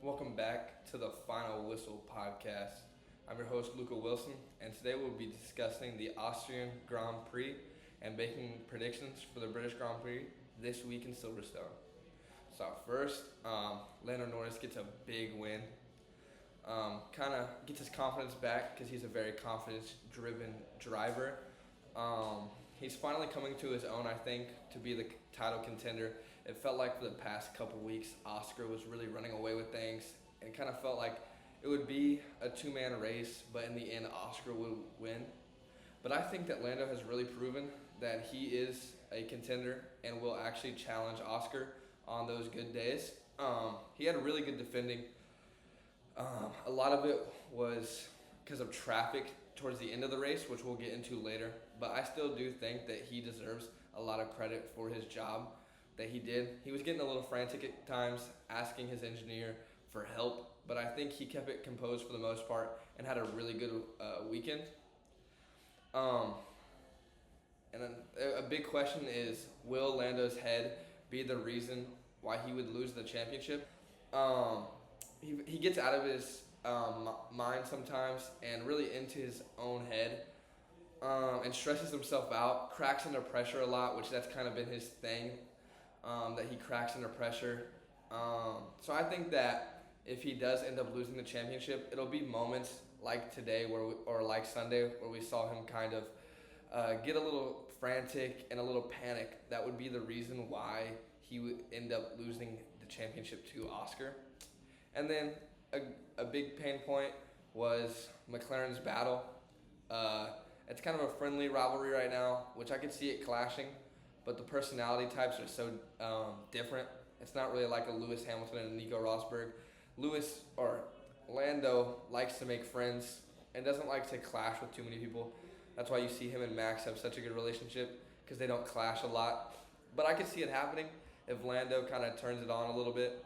Welcome back to the Final Whistle podcast. I'm your host, Luca Wilson, and today we'll be discussing the Austrian Grand Prix and making predictions for the British Grand Prix this week in Silverstone. So first, Lando Norris gets a big win. Kind of gets his confidence back because he's a very confidence-driven driver. He's finally coming to his own, I think, to be the title contender. It felt like for the past couple weeks, Oscar was really running away with things. It kind of felt like it would be a two-man race, but in the end, Oscar would win. But I think that Lando has really proven that he is a contender and will actually challenge Oscar on those good days. He had a really good defending. A lot of it was because of traffic towards the end of the race, which we'll get into later. But I still do think that he deserves a lot of credit for his job that he did. He was getting a little frantic at times, asking his engineer for help, but I think he kept it composed for the most part and had a really good weekend. And then a big question is, will Lando's head be the reason why he would lose the championship? He gets out of his mind sometimes and really into his own head and stresses himself out, cracks under pressure a lot, which that's kind of been his thing, that he cracks under pressure. So I think that if he does end up losing the championship, it'll be moments like today or like Sunday where we saw him kind of get a little frantic and a little panic. That would be the reason why he would end up losing the championship to Oscar. And then a big pain point was McLaren's battle. It's kind of a friendly rivalry right now, which I could see it clashing, but the personality types are so different. It's not really like a Lewis Hamilton and a Nico Rosberg. Lando likes to make friends and doesn't like to clash with too many people. That's why you see him and Max have such a good relationship, because they don't clash a lot. But I could see it happening if Lando kind of turns it on a little bit.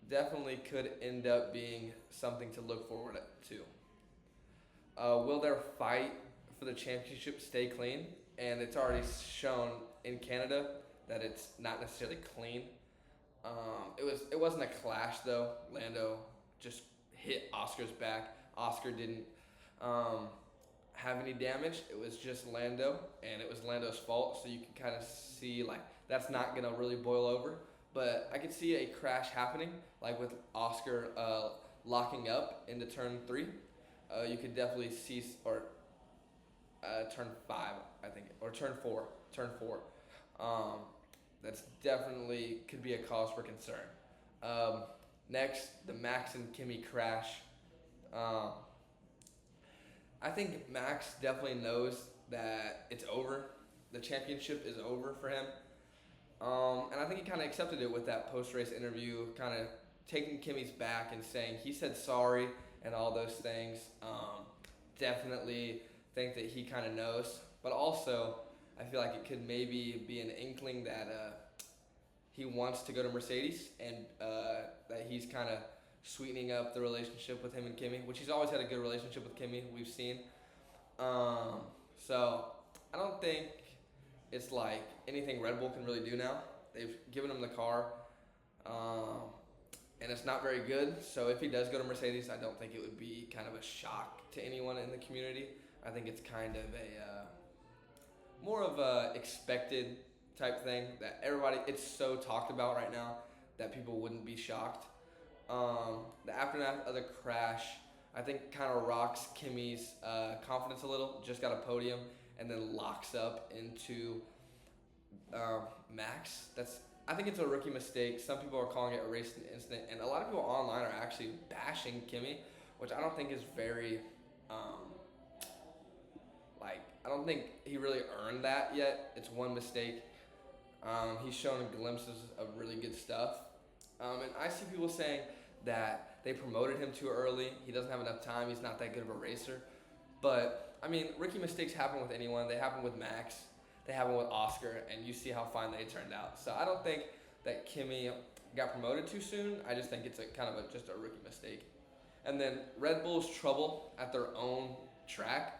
Definitely could end up being something to look forward to. Will their fight for the championship stay clean? And it's already shown in Canada that it's not necessarily clean. It wasn't a clash though. Lando just hit Oscar's back. Oscar didn't have any damage. It was just Lando, and it was Lando's fault. So you can kind of see like that's not gonna really boil over. But I could see a crash happening, like with Oscar locking up into turn 3. You could definitely see, or turn 5, I think, or turn 4. That's definitely could be a cause for concern. Next, the Max and Kimi crash. I think Max definitely knows that it's over. The championship is over for him. And I think he kind of accepted it with that post-race interview, kind of taking Kimi's back and saying he said sorry and all those things. Definitely think that he kind of knows. But also, I feel like it could maybe be an inkling that he wants to go to Mercedes and that he's kind of sweetening up the relationship with him and Kimi, which he's always had a good relationship with Kimi, we've seen. So I don't think it's like anything Red Bull can really do now. They've given him the car, and it's not very good. So if he does go to Mercedes, I don't think it would be kind of a shock to anyone in the community. I think it's kind of a more of a expected type thing that it's so talked about right now that people wouldn't be shocked. The aftermath of the crash, I think, kind of rocks Kimi's confidence a little. Just got a podium and then locks up into Max. I think it's a rookie mistake. Some people are calling it a racing incident, and a lot of people online are actually bashing Kimi, which I don't think is very I don't think he really earned that yet. It's one mistake. He's shown glimpses of really good stuff. And I see people saying that they promoted him too early. He doesn't have enough time. He's not that good of a racer. But, I mean, rookie mistakes happen with anyone. They happen with Max. They happen with Oscar. And you see how fine they turned out. So I don't think that Kimi got promoted too soon. I just think it's just a rookie mistake. And then Red Bull's trouble at their own track.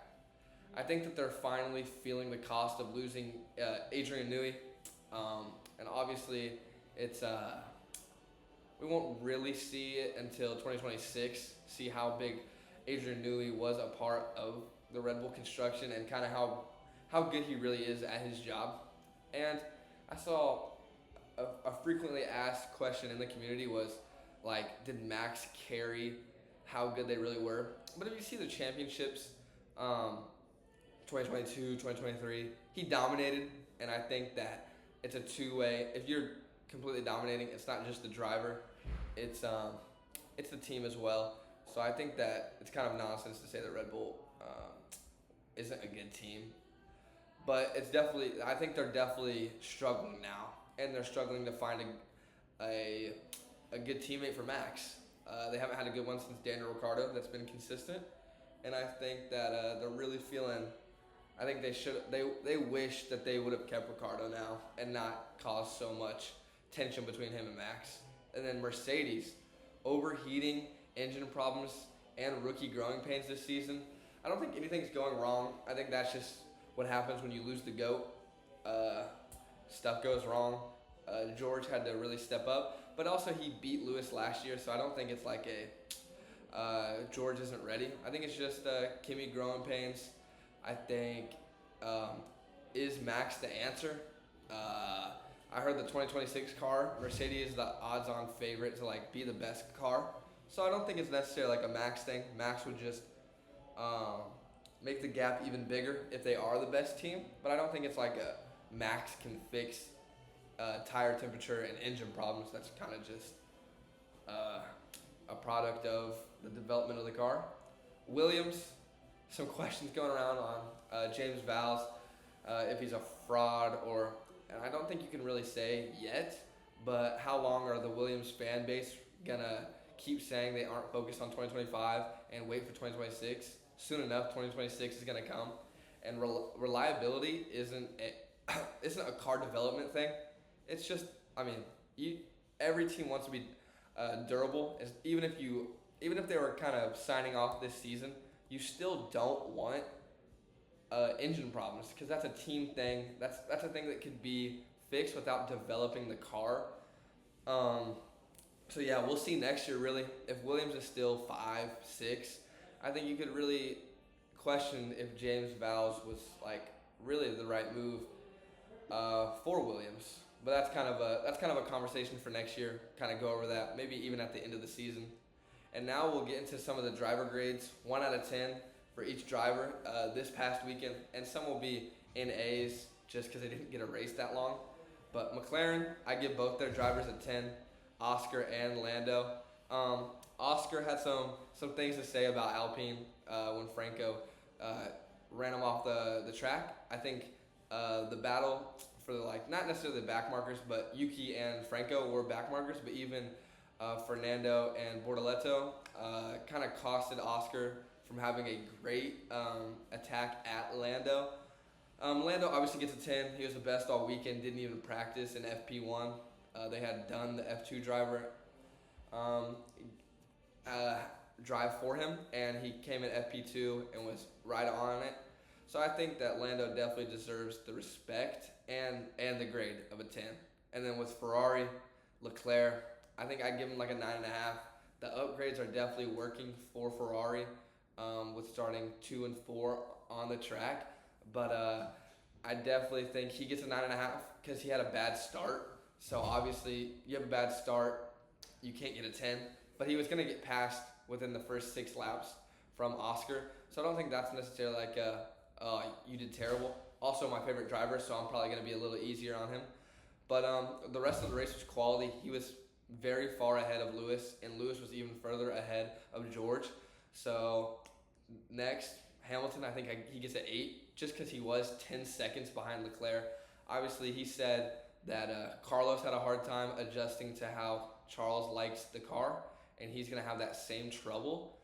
I think that they're finally feeling the cost of losing Adrian Newey. And obviously, it's we won't really see it until 2026. See how big Adrian Newey was a part of the Red Bull construction and kind of how good he really is at his job. And I saw a frequently asked question in the community was like, did Max carry how good they really were? But if you see the championships, 2022, 2023, he dominated, and I think that it's a two-way. If you're completely dominating, it's not just the driver, it's the team as well. So I think that it's kind of nonsense to say that Red Bull isn't a good team. But it's definitely, I think they're definitely struggling now, and they're struggling to find a good teammate for Max. They haven't had a good one since Daniel Ricciardo that's been consistent, and I think that they're really feeling. I think they wish that they would have kept Ricciardo now and not caused so much tension between him and Max. And then Mercedes, overheating, engine problems, and rookie growing pains this season. I don't think anything's going wrong. I think that's just what happens when you lose the GOAT. Stuff goes wrong. George had to really step up, but also he beat Lewis last year, so I don't think it's like George isn't ready. I think it's just Kimi growing pains. I think, is Max the answer? I heard the 2026 car, Mercedes is the odds-on favorite to like be the best car. So I don't think it's necessarily like a Max thing. Max would just make the gap even bigger if they are the best team. But I don't think it's like a Max can fix tire temperature and engine problems. That's kind of just a product of the development of the car. Williams, some questions going around on James Vowles, if he's a fraud or, and I don't think you can really say yet, but how long are the Williams fan base gonna keep saying they aren't focused on 2025 and wait for 2026? Soon enough, 2026 is gonna come, and reliability isn't a car development thing. It's just, I mean, every team wants to be durable. Even if they were kind of signing off this season, you still don't want engine problems because that's a team thing. That's a thing that could be fixed without developing the car. So yeah, we'll see next year really. If Williams is still 5, 6, I think you could really question if James Vowles was like really the right move for Williams. But that's kind of a conversation for next year. Kind of go over that, maybe even at the end of the season. And now we'll get into some of the driver grades, 1 out of 10 for each driver this past weekend, and some will be in A's just because they didn't get a race that long. But McLaren, I give both their drivers a 10, Oscar and Lando. Oscar had some things to say about Alpine when Franco ran him off the track. I think the battle for not necessarily the back markers, but Yuki and Franco were back markers, but even Fernando and Bortoleto kind of costed Oscar from having a great attack at Lando. Lando obviously gets a 10. He was the best all weekend, didn't even practice in FP1. They had done the F2 driver drive for him, and he came in FP2 and was right on it. So I think that Lando definitely deserves the respect and the grade of a 10. And then with Ferrari, Leclerc, I think I'd give him like a 9.5. The upgrades are definitely working for Ferrari with starting 2 and 4 on the track. But I definitely think he gets a 9.5 because he had a bad start. So obviously, you have a bad start, you can't get a 10. But he was going to get passed within the first 6 laps from Oscar. So I don't think that's necessarily like you did terrible. Also my favorite driver, so I'm probably going to be a little easier on him. But the rest of the race was quality. He was very far ahead of Lewis, and Lewis was even further ahead of George. So next, Hamilton, I think he gets an 8 just because he was 10 seconds behind Leclerc. Obviously, he said that Carlos had a hard time adjusting to how Charles likes the car, and he's going to have that same trouble.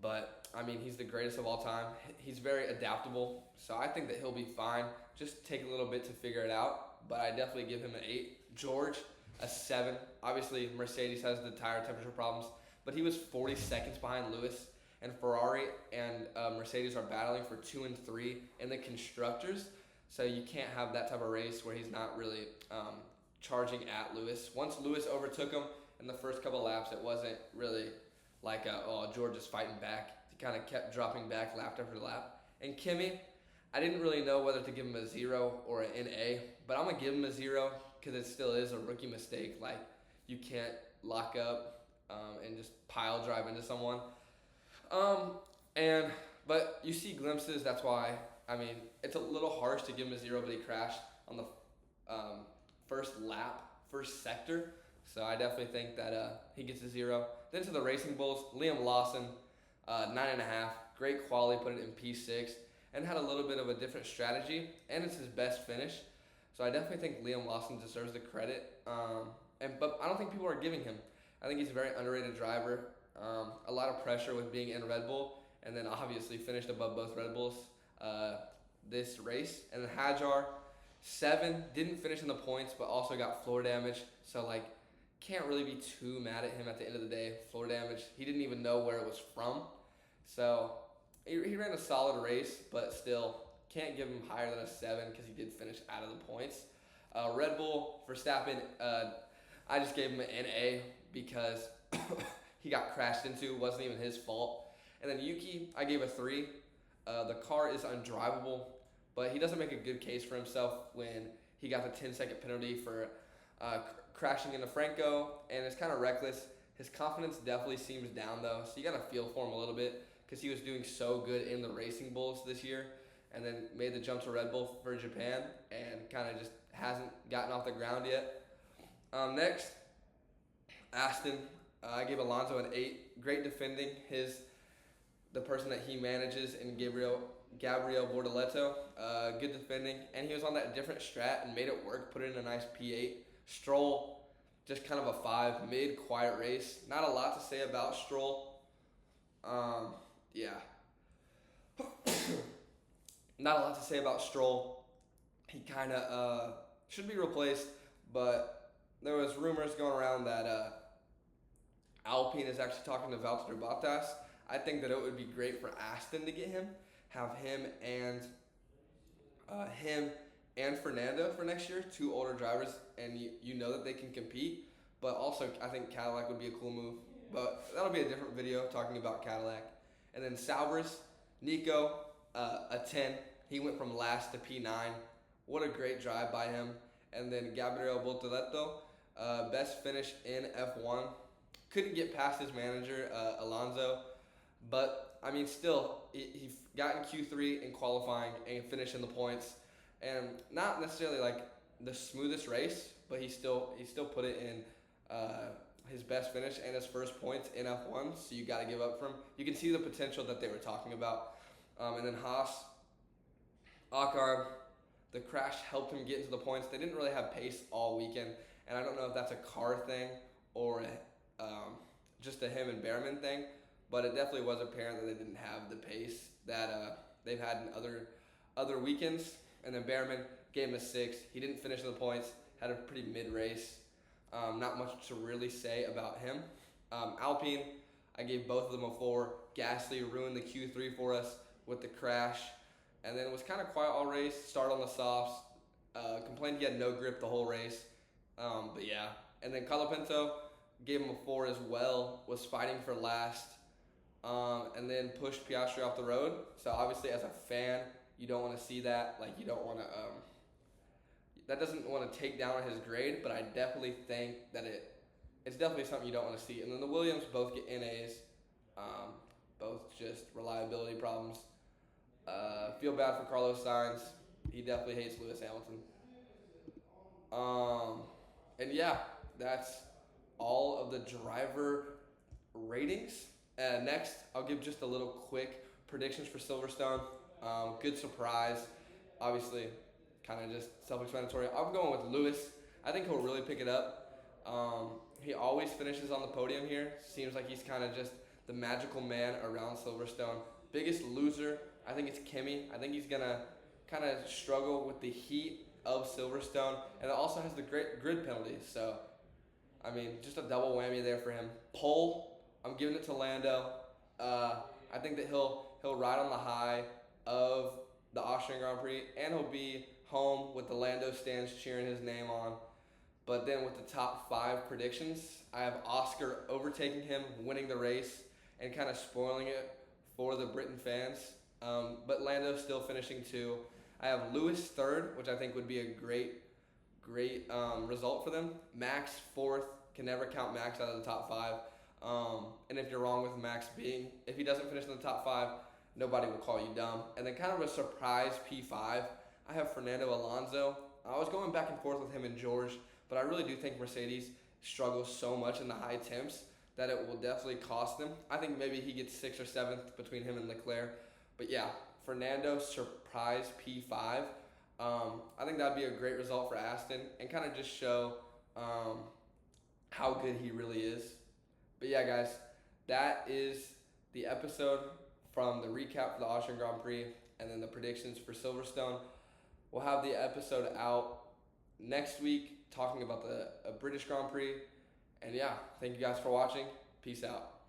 But, I mean, he's the greatest of all time. He's very adaptable, so I think that he'll be fine. Just take a little bit to figure it out, but I definitely give him an 8. George, a 7. Obviously, Mercedes has the tire temperature problems, but he was 40 seconds behind Lewis, and Ferrari and Mercedes are battling for 2 and 3 in the constructors, so you can't have that type of race where he's not really charging at Lewis. Once Lewis overtook him in the first couple laps, it wasn't really like, George is fighting back. He kind of kept dropping back lap after lap. And Kimi, I didn't really know whether to give him a 0 or an NA, but I'm going to give him a 0 because it still is a rookie mistake. Like, you can't lock up and just pile drive into someone. But you see glimpses, that's why, it's a little harsh to give him a 0, but he crashed on the first lap, first sector. So I definitely think that he gets a 0. Then to the Racing Bulls, Liam Lawson, 9.5. Great quality, put it in P6, and had a little bit of a different strategy, and it's his best finish. So I definitely think Liam Lawson deserves the credit. But I don't think people are giving him. I think he's a very underrated driver. A lot of pressure with being in Red Bull, and then obviously finished above both Red Bulls this race. And then Hajar, 7, didn't finish in the points, but also got floor damage. So can't really be too mad at him at the end of the day. Floor damage, he didn't even know where it was from. So he ran a solid race, but still can't give him higher than a 7 because he did finish out of the points. Red Bull, Verstappen, I just gave him an NA because he got crashed into. It wasn't even his fault. And then Yuki, I gave a 3. The car is undrivable, but he doesn't make a good case for himself when he got the 10-second penalty for crashing into Franco, and it's kind of reckless. His confidence definitely seems down, though, so you got to feel for him a little bit because he was doing so good in the Racing Bulls this year and then made the jump to Red Bull for Japan and kind of just hasn't gotten off the ground yet. Next, Aston. I gave Alonso an 8. Great defending. The person that he manages in Gabriel Bortoleto. Good defending. And he was on that different strat and made it work. Put it in a nice P8. Stroll, just kind of a 5. Mid, quiet race. Not a lot to say about Stroll. Not a lot to say about Stroll. He kind of should be replaced, but there was rumors going around that Alpine is actually talking to Valtteri Bottas. I think that it would be great for Aston to get him, have him and Fernando for next year, 2 older drivers, and you know that they can compete. But also, I think Cadillac would be a cool move. But that'll be a different video talking about Cadillac. And then Saubers, Nico, a 10. He went from last to P9. What a great drive by him. And then Gabriel Bortoleto, best finish in F1. Couldn't get past his manager, Alonso. But, still, he got in Q3 in qualifying and finished in the points. And not necessarily the smoothest race, but he still put it in his best finish and his first points in F1. So you got to give up for him. You can see the potential that they were talking about. And then Haas, Akar, the crash helped him get into the points. They didn't really have pace all weekend, and I don't know if that's a car thing or just a him and Behrman thing, but it definitely was apparent that they didn't have the pace that they've had in other weekends. And then Behrman gave him a 6. He didn't finish in the points, had a pretty mid-race. Not much to really say about him. Alpine, I gave both of them a 4. Gasly ruined the Q3 for us with the crash. And then it was kind of quiet all race. Started on the softs. Complained he had no grip the whole race. But yeah. And then Colapinto, gave him a 4 as well. Was fighting for last. And then pushed Piastri off the road. So obviously as a fan, you don't want to see that. You don't want to... that doesn't want to take down his grade, but I definitely think that it's definitely something you don't want to see. And then the Williams both get NAs. Both just reliability problems. Feel bad for Carlos Sainz. He definitely hates Lewis Hamilton. And yeah, that's all of the driver ratings. Next, I'll give just a little quick predictions for Silverstone. Good surprise. Obviously, kind of just self-explanatory. I'm going with Lewis. I think he'll really pick it up. He always finishes on the podium here. Seems like he's kind of just the magical man around Silverstone. Biggest loser, I think it's Kimi. I think he's going to kind of struggle with the heat of Silverstone. And it also has the great grid penalty. So, just a double whammy there for him. Pole, I'm giving it to Lando. I think that he'll ride on the high of the Austrian Grand Prix, and he'll be home with the Lando stands cheering his name on. But then with the top 5 predictions, I have Oscar overtaking him, winning the race, and kind of spoiling it for the Britain fans. But Lando still finishing 2. I have Lewis 3rd, which I think would be a great result for them. Max 4th. Can never count Max out of the top 5. And if you're wrong with Max if he doesn't finish in the top 5, nobody will call you dumb. And then kind of a surprise P5, I have Fernando Alonso. I was going back and forth with him and George, but I really do think Mercedes struggles so much in the high temps that it will definitely cost them. I think maybe he gets 6th or 7th between him and Leclerc. But yeah, Fernando surprise P5. I think that'd be a great result for Aston and kind of just show how good he really is. But yeah, guys, that is the episode from the recap for the Austrian Grand Prix and then the predictions for Silverstone. We'll have the episode out next week talking about the British Grand Prix. And yeah, thank you guys for watching. Peace out.